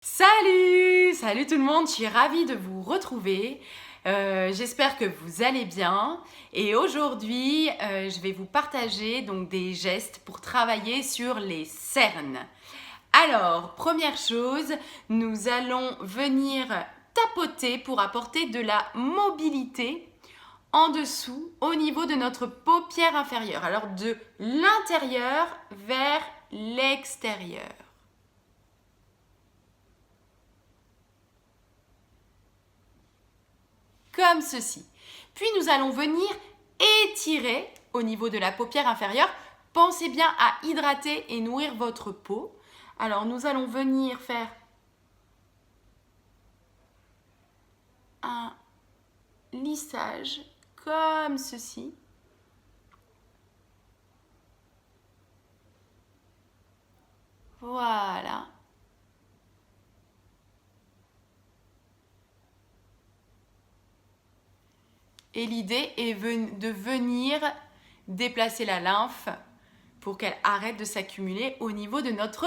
Salut tout le monde, je suis ravie de vous retrouver. J'espère que vous allez bien et aujourd'hui je vais vous partager donc des gestes pour travailler sur les cernes. Alors, première chose, nous allons venir tapoter pour apporter de la mobilité en dessous au niveau de notre paupière inférieure. Alors de l'intérieur vers l'extérieur. Comme ceci. Puis nous allons venir étirer au niveau de la paupière inférieure. Pensez bien à hydrater et nourrir votre peau. Alors nous allons venir faire un lissage comme ceci. Voilà. Et l'idée est de venir déplacer la lymphe pour qu'elle arrête de s'accumuler au niveau de notre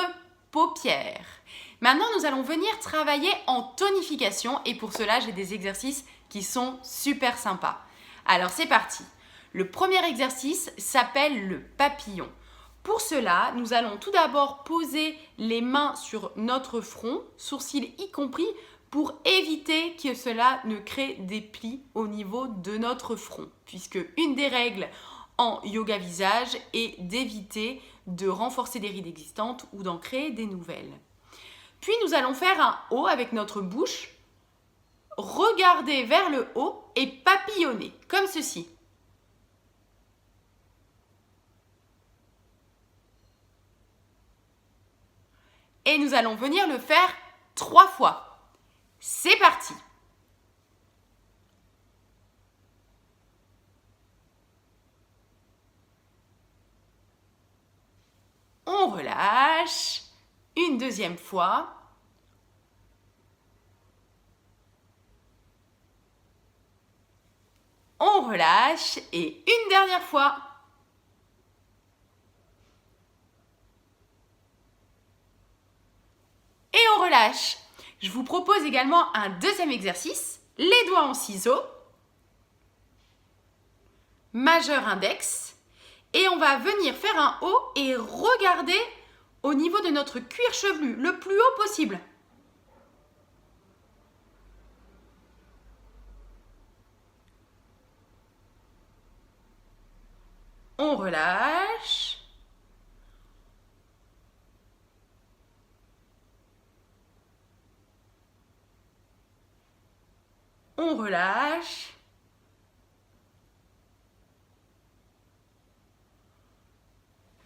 paupière. Maintenant, nous allons venir travailler en tonification et pour cela, j'ai des exercices qui sont super sympas. Alors, c'est parti. Le premier exercice s'appelle le papillon. Pour cela, nous allons tout d'abord poser les mains sur notre front, sourcils y compris, pour éviter que cela ne crée des plis au niveau de notre front. Puisque une des règles en yoga visage est d'éviter de renforcer des rides existantes ou d'en créer des nouvelles. Puis nous allons faire un O avec notre bouche, regarder vers le haut et papillonner, comme ceci. Et nous allons venir le faire 3 fois. C'est parti! On relâche. Une deuxième fois. On relâche. Et une dernière fois. Et on relâche. Je vous propose également un deuxième exercice. Les doigts en ciseaux. Majeur index. Et on va venir faire un O et regarder au niveau de notre cuir chevelu, le plus haut possible. On relâche. On relâche.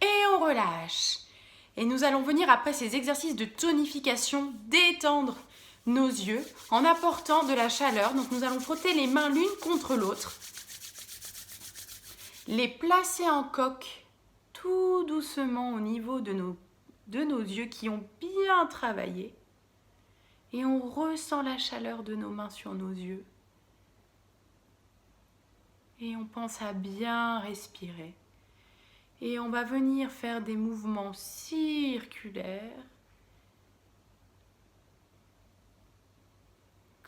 Et on relâche. Et nous allons venir après ces exercices de tonification détendre nos yeux en apportant de la chaleur. Donc nous allons frotter les mains l'une contre l'autre. Les placer en coque tout doucement au niveau de nos yeux qui ont bien travaillé. Et on ressent la chaleur de nos mains sur nos yeux. Et on pense à bien respirer. Et on va venir faire des mouvements circulaires.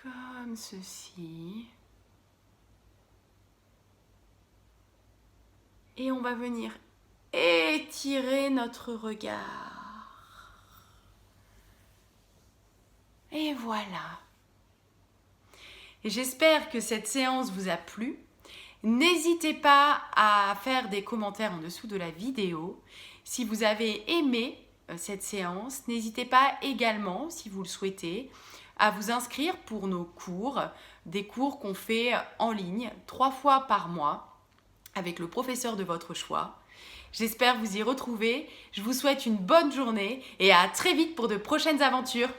Comme ceci. Et on va venir étirer notre regard. Et voilà. Et j'espère que cette séance vous a plu. N'hésitez pas à faire des commentaires en dessous de la vidéo. Si vous avez aimé cette séance, n'hésitez pas également, si vous le souhaitez, à vous inscrire pour nos cours, des cours qu'on fait en ligne 3 fois par mois avec le professeur de votre choix. J'espère vous y retrouver. Je vous souhaite une bonne journée et à très vite pour de prochaines aventures.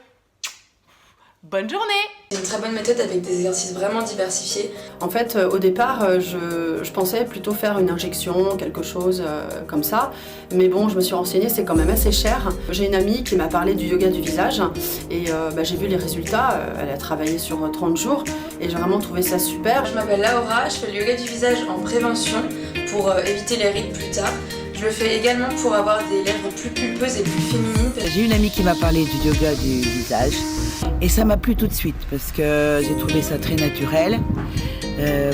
Bonne journée! C'est une très bonne méthode avec des exercices vraiment diversifiés. En fait, au départ, je pensais plutôt faire une injection, quelque chose comme ça. Mais bon, je me suis renseignée, c'est quand même assez cher. J'ai une amie qui m'a parlé du yoga du visage et j'ai vu les résultats. Elle a travaillé sur 30 jours et j'ai vraiment trouvé ça super. Je m'appelle Laura, je fais le yoga du visage en prévention pour éviter les rides plus tard. Je le fais également pour avoir des lèvres plus pulpeuses et plus féminines. J'ai une amie qui m'a parlé du yoga du visage et ça m'a plu tout de suite parce que j'ai trouvé ça très naturel.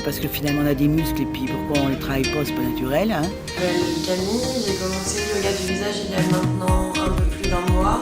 Parce que finalement on a des muscles et puis pourquoi on les travaille pas, c'est pas naturel. Hein. Je m'appelle Camille, j'ai commencé le yoga du visage il y a maintenant un peu plus d'1 mois.